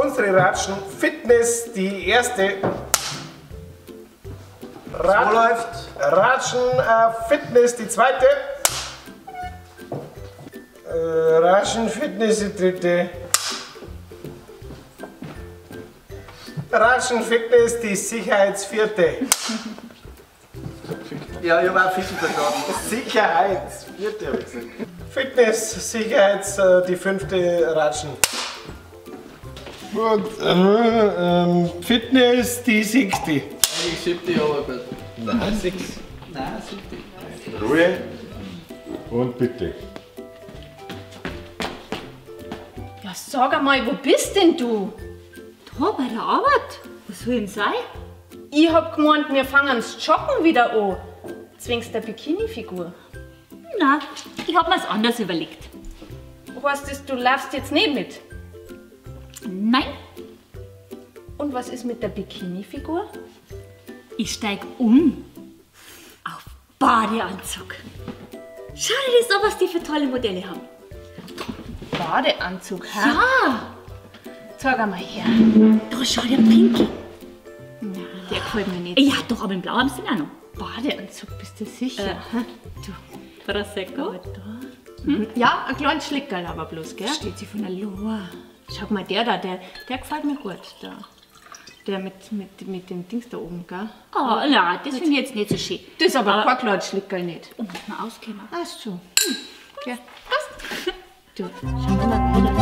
unsere Ratschen Fitness, die erste Ratschen Fitness, die zweite. Ratschen Fitness, die dritte. Ratschen Fitness, die Sicherheitsvierte. Ja, ich habe auch Fischen verstanden. Sicherheitsvierte habe ich gesagt. Fitness, die fünfte Ratschen. Gut, Fitness, die sechste. Eigentlich 7. aber gut. Nein, 6. Nein, 7. Ruhe und bitte. Ja, sag einmal, wo bist denn du? Da bei der Arbeit? Was soll denn sein? Ich hab gemeint, wir fangen das Joggen wieder an. Zwingst der Bikini-Figur. Nein, ich hab mir's anders überlegt. Heißt das, du laufst jetzt nicht mit? Nein, Und was ist mit der Bikini-Figur? ich steig um auf Badeanzug. Schau dir das an, was die für tolle Modelle haben. Badeanzug, hä? Ja, Sag einmal her. da schau dir Pinky. Der gefällt mir nicht. Ja, doch, aber im Blau haben sie auch noch. Badeanzug, bist du sicher? Du, Prosecco. Ja, ein kleines Schlickerl aber bloß, gell? Steht sie von der Loa. Schau mal, der gefällt mir gut. Der mit dem Dings da oben, gell? Oh, nein, das finde ich jetzt nicht so schön. Das ist aber kein kleines Schlickerl nicht. Und muss man auskennen. Ach so. Ja, passt. Du, schau mal wieder.